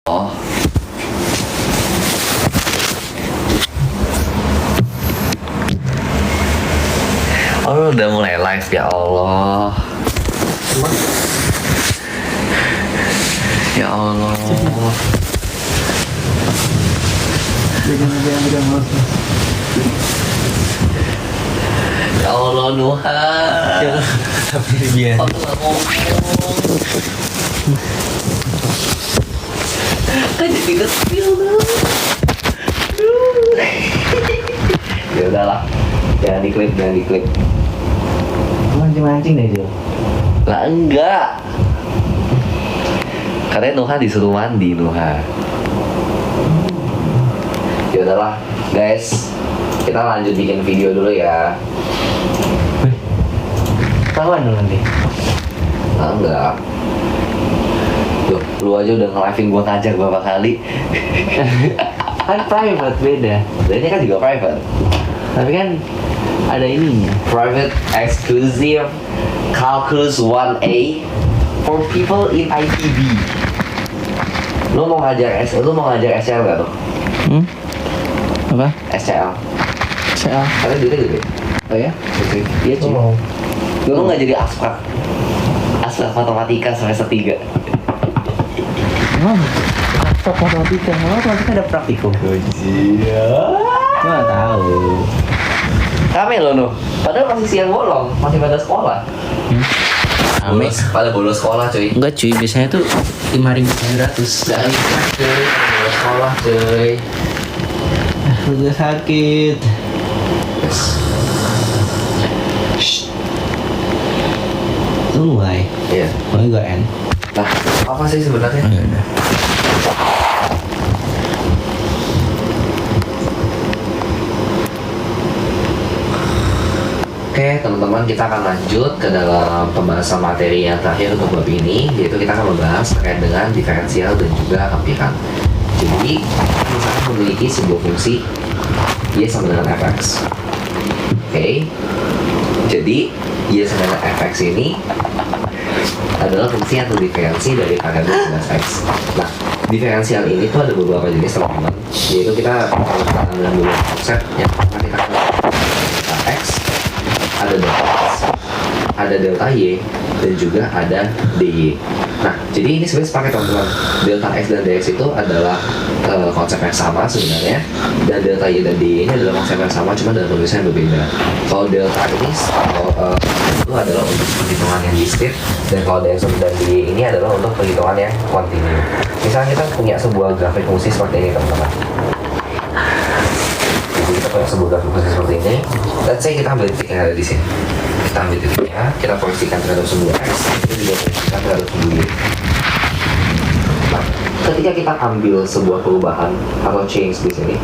Oh. Oh, udah mulai live ya Allah. Ya Allah. Ya Allah Nuha. Tapi biar. Aku nggak ngomong. Kan jadi kecil dong. Ya udahlah. Jangan diklip. Mancing-mancing deh Jul. Lah enggak. Karena Nuha disuruh mandi Nuha. Ya udahlah, guys. Kita lanjut bikin video dulu ya. Kawan dulu nanti. Ah, enggak. Tuh, lu aja udah nge-live-in gua ngajak beberapa kali. Kan private beda. Dan ini kan juga private. Tapi kan ada ininya. Private exclusive calculus 1A for people in ITB. Lu mau ngajar SCL gak tuh? Apa? SCL. CL. Karena duitnya gede. Oh ya? Oke. Iya cuy. mau. Lu nggak jadi aspek matematika semester 3. Oh, matematika. Matematika ada praktikum. Iya. Gua nggak tahu. Rame lo Nuh. Padahal masih siang bolong, masih pada sekolah. Rame. Pada bolos sekolah cuy. Enggak cuy, biasanya tuh 5.900. Jangan cuy, bolos sekolah cuy. Udah sakit. Yes. Itu mulai. Iya. Mulai gak end. Nah, apa sih sebenarnya? Oh, ya udah. Oke teman-teman, kita akan lanjut ke dalam pembahasan materi yang terakhir untuk bab ini, yaitu kita akan membahas terkait dengan diferensial dan juga kampiran. Jadi, misalnya memiliki sebuah fungsi y sama dengan fx. Oke, jadi y sama dengan fx ini adalah fungsi yang terdiferensi dari variabel jenis x. Nah, diferensial ini tuh ada beberapa jenis teman-teman, yaitu kita akan dengan beberapa konsep. Yang pertama kita akan delta x, ada delta x, ada delta y, dan juga ada dy. Nah, jadi ini sebenarnya sepaket teman-teman. Delta x dan dx itu adalah konsep yang sama sebenarnya, dan delta y dan dy ini adalah konsep yang sama, cuma dalam penulisan yang berbeda. Kalau delta ini itu adalah untuk perhitungan yang discrete, dan kalau dx dan dy ini adalah untuk perhitungan yang kontinu. Misalnya kita punya sebuah grafik fungsi seperti ini teman-teman. Jadi kita punya sebuah grafik fungsi seperti ini. Let's say kita ambil titik yang ada di sini. Kita ambil titiknya, kita proyeksikan terhadap sebuah x, itu juga proyeksikan terhadap sebuah y. Nah, ketika kita ambil sebuah perubahan atau change di sini,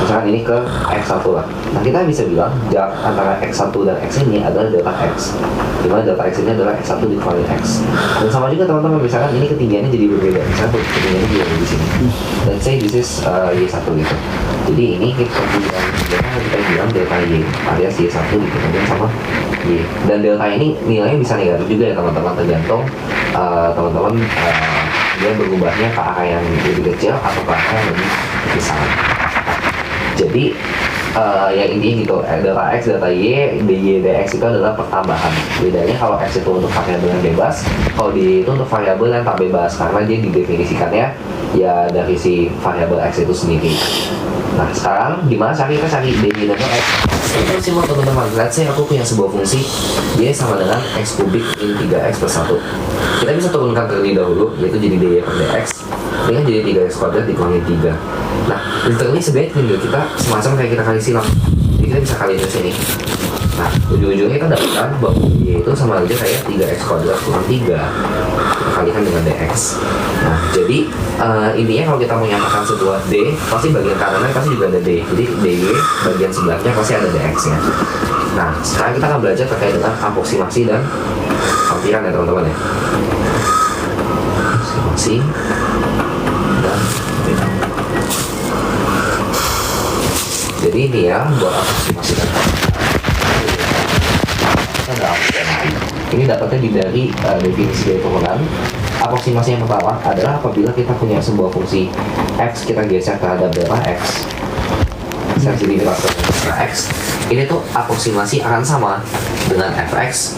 misalkan ini ke x1 lah. Nah, kita bisa bilang jarak antara x1 dan x ini adalah delta x, dimana delta x ini adalah x1 dikali x. Dan sama juga teman-teman, misalkan ini ketinggiannya jadi berbeda, misalkan ketinggiannya juga ada di sini. Let's say this is y1 gitu. Jadi ini kita bilang delta y alias y1 dikalikan sama y. Dan delta ini nilainya bisa negatif juga ya teman-teman, tergantung teman-teman dia berubahnya ke arah yang lebih kecil atau ke arah yang lebih besar. Jadi yang intinya gitu, delta x, delta y, dy, dx itu adalah pertambahan. Bedanya kalau x itu untuk variabel yang bebas, kalau dy itu untuk variabel yang tak bebas, karena dia didefinisikannya ya dari si variabel x itu sendiri. Nah, sekarang gimana cara kita cari dy dan x? Itu simpel teman-teman. Let's say aku punya sebuah fungsi y sama dengan x kubik min 3x plus 1. Kita bisa turunkan terlebih dahulu, yaitu jadi dy per dx. Ini kan jadi 3x kuadrat dikurangi 3. Nah, literally sebenarnya tinggal kita semacam kayak kita kali silang. Jadi kita bisa kali ke sini. Nah, ujung-ujungnya kita dapatkan bahwa y itu sama aja kayak 3x kuadrat kurang 3. Kita kalikan dengan dx. Nah, jadi intinya kalau kita menyamakan sebuah d, pasti bagian kanannya pasti juga ada d. Jadi dy bagian sebelahnya pasti ada dx-nya. Nah, sekarang kita akan belajar terkait dengan aproksimasi dan kampiran ya teman-teman ya. Aproksimasi dan kampiran. Jadi ini ya buat aproksimasi dan kampiran. Ada apa? Ini dapatnya dari definisi dari turunan. aproksimasi yang pertama adalah apabila kita punya sebuah fungsi x, kita geser terhadap delta x, sensitivitas delta x, ini tuh aproksimasi akan sama dengan fx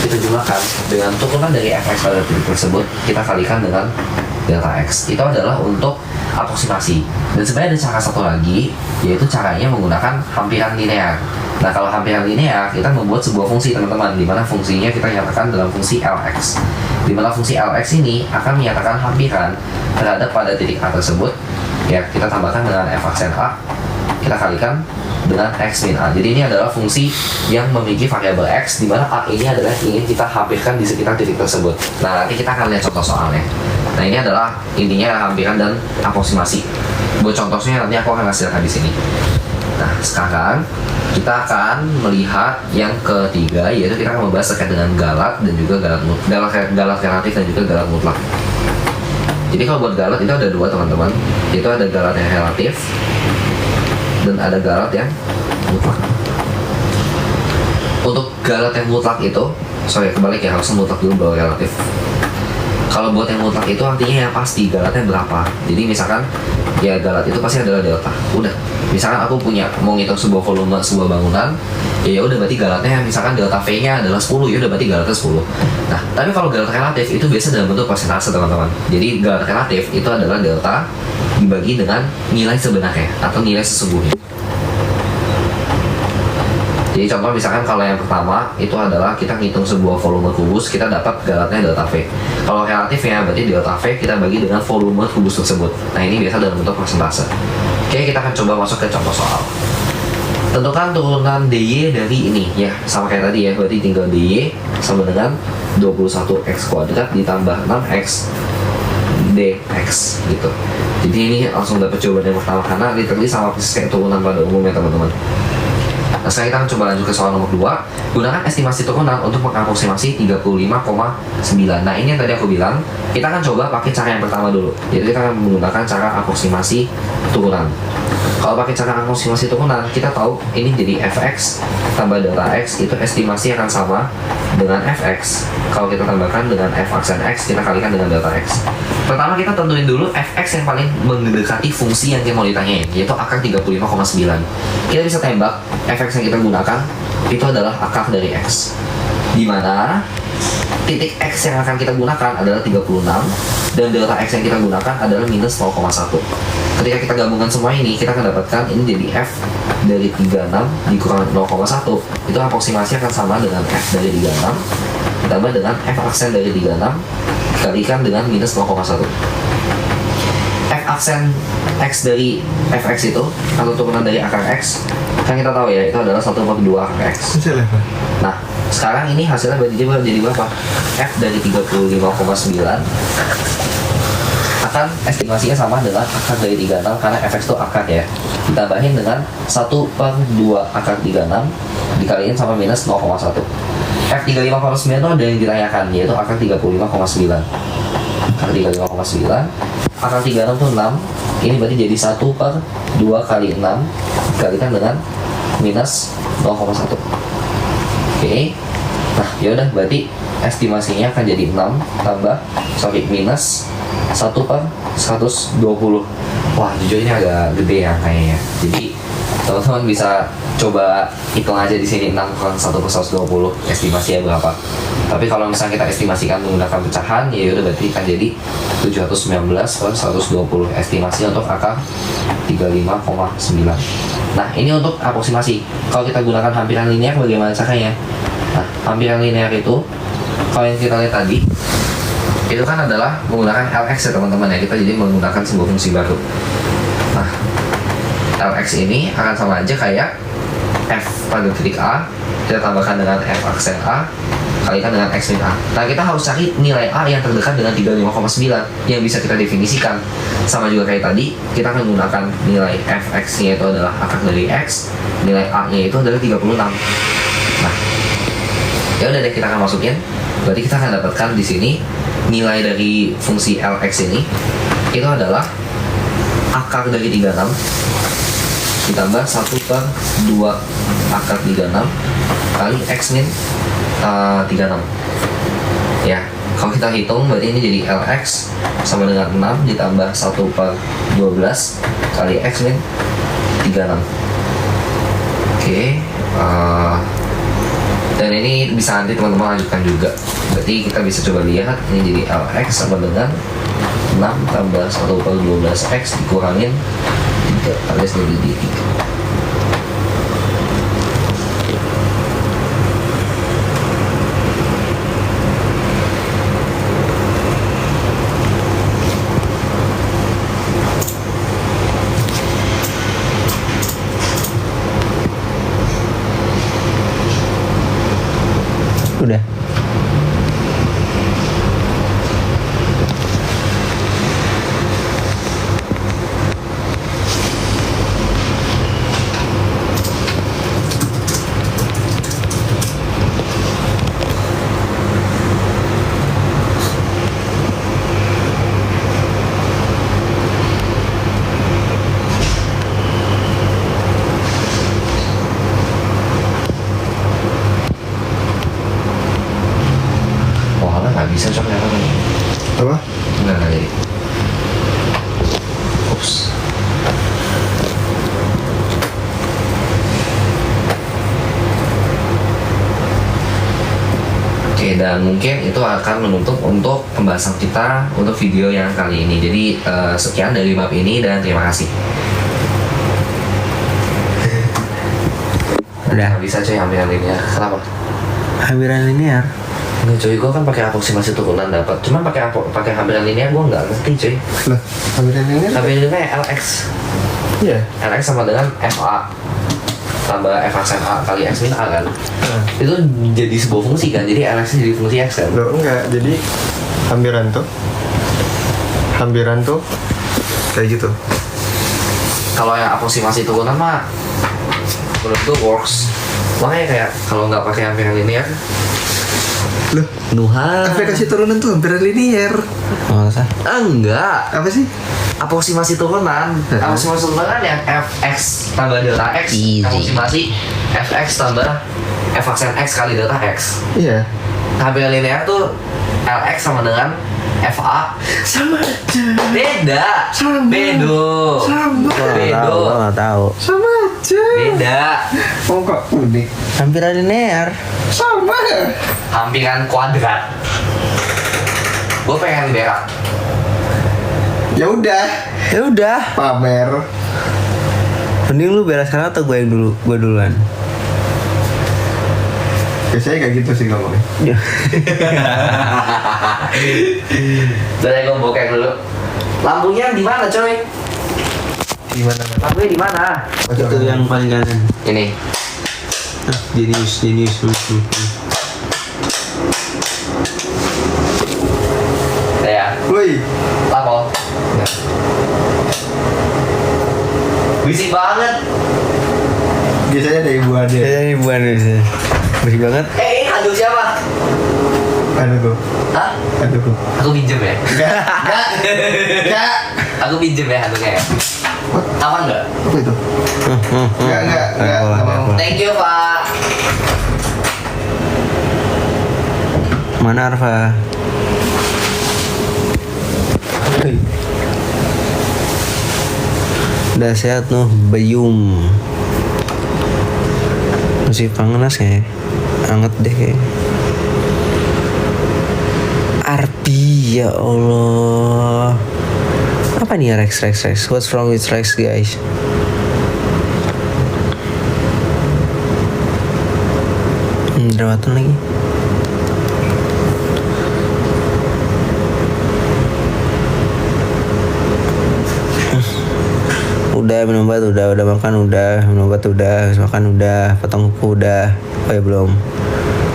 kita jumlahkan dengan turunan dari fx pada titik tersebut, kita kalikan dengan delta x. Itu adalah untuk aproksimasi. Dan sebenarnya ada cara satu lagi, yaitu caranya menggunakan hampiran linear. Nah, kalau hampiran linear, kita membuat sebuah fungsi teman-teman, di mana fungsinya kita nyatakan dalam fungsi Lx. Di mana fungsi Lx ini akan menyatakan hampiran terhadap pada titik A tersebut. Ya, kita tambahkan dengan f aksen A, kita kalikan dengan x min A. Jadi ini adalah fungsi yang memiliki variabel x, di mana A ini adalah ingin kita hampirkan di sekitar titik tersebut. Nah, nanti kita akan lihat contoh soalnya. Nah, ini adalah intinya hampiran dan aproksimasi. Buat contohnya nanti aku akan hasilkan di sini. Nah, sekarang kita akan melihat yang ketiga, yaitu kita akan membahas terkait dengan galat dan juga galat relatif dan juga galat mutlak. Jadi kalau buat galat itu ada dua teman-teman, yaitu ada galat yang relatif dan ada galat yang mutlak. Untuk galat yang mutlak itu, kebalik ya, harusnya mutlak dulu baru relatif. Kalau buat yang mutlak itu artinya yang pasti galatnya berapa. Jadi misalkan ya galat itu pasti adalah delta. Udah. Misalkan aku mau ngitung sebuah volume sebuah bangunan, ya udah berarti galatnya misalkan delta V-nya adalah 10, ya udah berarti galatnya 10. Nah, tapi kalau galat relatif itu biasa dalam bentuk persentase teman-teman. Jadi galat relatif itu adalah delta dibagi dengan nilai sebenarnya atau nilai sesungguhnya. Jadi contoh misalkan kalau yang pertama itu adalah kita ngitung sebuah volume kubus, kita dapat galatnya delta V. Kalau relatif ya berarti delta V kita bagi dengan volume kubus tersebut. Nah, ini biasa dalam bentuk persentase. Oke, kita akan coba masuk ke contoh soal. Tentukan turunan dy dari ini ya, sama kayak tadi ya, berarti tinggal dy sama dengan 21x kuadrat ditambah 6x dx gitu. Jadi ini langsung dapat jawaban yang pertama karena literally sama persis kayak turunan pada umumnya teman-teman. Nah, sekarang kita akan coba lanjut ke soal nomor 2. Gunakan estimasi turunan untuk mengaproksimasi 35,9. Nah, ini yang tadi aku bilang, kita akan coba pakai cara yang pertama dulu. Jadi kita akan menggunakan cara aproksimasi turunan. Kalau pakai cara aproksimasi turunan, kita tahu ini jadi fx tambah delta x itu estimasi akan sama dengan fx. Kalau kita tambahkan dengan f aksen x, kita kalikan dengan delta x. Pertama kita tentuin dulu fx yang paling mendekati fungsi yang kita mau ditanyain, yaitu akar 35,9. Kita bisa tembak fx yang kita gunakan itu adalah akar dari x, di mana titik x yang akan kita gunakan adalah 36 dan delta x yang kita gunakan adalah minus 0,1. Ketika kita gabungkan semua ini, kita akan dapatkan ini jadi f dari 36 dikurang 0,1. Itu aproksimasi akan sama dengan f dari 36 ditambah dengan f aksen dari 36 dikalikan dengan minus 0,1. F aksen x dari fx itu atau turunan dari akar x kan kita tahu ya, itu adalah 1/2 akar x. Nah, sekarang ini hasilnya jadi berapa? F dari 35,9 akan estimasinya sama dengan akar dari 36 karena fx itu akar ya, ditambahin dengan 1/2 akar 36 dikaliin sama minus 0,1. F 35,9 itu ada yang ditanyakan, yaitu akar 35,9. Akar 35,9, akar 36 itu 6. Ini berarti jadi 1/2 kali 6 dikalikan dengan minus 0,1. Oke. Nah, yaudah berarti estimasinya akan jadi 6 minus 1/120. Wah, jujur ini agak gede ya kayaknya. Jadi teman-teman bisa coba hitung aja di sini 6 kurang 1/120 estimasinya berapa. Tapi kalau misalnya kita estimasikan menggunakan pecahan, ya udah berarti kan jadi 719/120 estimasi untuk akar 35,9. Nah, ini untuk aproksimasi. Kalau kita gunakan hampiran linear bagaimana caranya? Nah, hampiran linear itu kalau yang kita lihat tadi itu kan adalah menggunakan Lx ya teman-teman ya, kita jadi menggunakan sebuah fungsi baru. Nah, Lx ini akan sama aja kayak f pada titik A kita tambahkan dengan f aksen A kalikan dengan x min A. Nah, kita harus cari nilai A yang terdekat dengan 35,9 yang bisa kita definisikan. Sama juga kayak tadi, kita akan menggunakan nilai fx nya itu adalah akar dari x, nilai A nya itu adalah 36. Nah, ya udah deh, kita akan masukin. Berarti kita akan dapatkan di sini nilai dari fungsi Lx ini itu adalah akar dari 36 ditambah 1/2 akar 36 kali x min 36 ya. Kalau kita hitung berarti ini jadi LX sama dengan 6 ditambah 1/12 kali X min 36. Oke, dan ini bisa nanti teman-teman lanjutkan juga. Berarti kita bisa coba lihat ini jadi LX sama dengan 6 tambah 1/12 X dikurangin 3 alias jadi 3. Udah. Nggak bisa coba apa nih? Apa? Nggak jadi. Ups. Oke, dan mungkin itu akan menutup untuk pembahasan kita untuk video yang kali ini. Jadi sekian dari map ini dan terima kasih. Udah. Nggak bisa cuy hampiran linear. Kenapa? Hampiran linear. Nggak cuy, gue kan pakai aproksimasi turunan dapat. Cuman pakai hampiran linear gue nggak ngerti cuy. Lah, hampiran ini? Hampiran linear LX. Iya. LX sama dengan FA tambah F aksen A kali X min A kan. Itu jadi sebuah fungsi kan. Jadi LX jadi fungsi X kan. Loh, enggak. Jadi hampiran tuh kayak gitu. Kalau yang aproksimasi turunan mah menurut gue works. Makanya kayak kalau nggak pakai hampiran linear. Loh, Nuha. aplikasi turunan tuh hampiran linear. Masa? Enggak. Apa sih? Aproksimasi turunan. Aproksimasi turunan kan yang Fx tambah delta X. Easy. Aproksimasi Fx tambah F aksen X kali delta X. Iya. Hampiran linear tuh LX sama dengan FA. Sama aja. Beda. Sama. Bedo. Sama. Bedo. Gua nggak tahu. Sama aja. Beda. Oh, kok unik. Hampiran linear. Sama. Hampiran kuadrat. Gue pengen berak. Ya udah, Ya udah. pamer. Mending lu beres sekarang atau gue yang dulu? Gue duluan. Biasanya kayak gitu sih ngomongnya. Jadi gue bokeh dulu. Lampunya di mana, coy? Gimana? Lampunya di mana? Itu yang paling kanan. Ini. Jenius. Ya. Woi. Lampu. Bisik banget. Biasanya ada ibuannya. Kayaknya ibuan bisa. Bersih banget. Ini handuk siapa? Aduh, Hah? aduh. Aku pinjem ya? Enggak. Aku pinjem ya handuknya ya? Aman nggak? Apa itu? Enggak mau. Thank you, Pak. Mana Arfa? Udah sehat noh, bayum. Masih panas ya? Anget deh kayak. Arpi, ya Allah. Apa nih Rex? What's wrong with Rex, guys? Jerawatan lagi. Udah minum obat, udah makan, udah minum obat, udah makan, udah potong kuku, udah. Oh ya belum,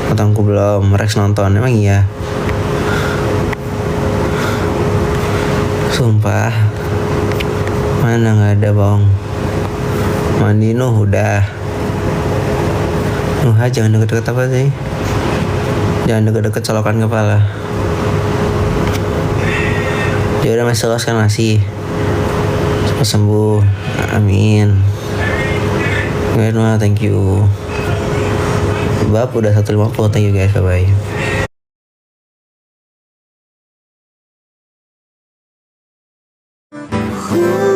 potong kuku belum. Rex nonton, emang iya. Sumpah, mana nggak ada bong. Mandi Nuh udah. Nuh jangan deket-deket apa sih? Jangan deket-deket colokan kepala. Dia udah masih kan masih. Cepat sembuh, amin. Nuh, thank you. Bab udah 150, thank you guys, bye bye. aku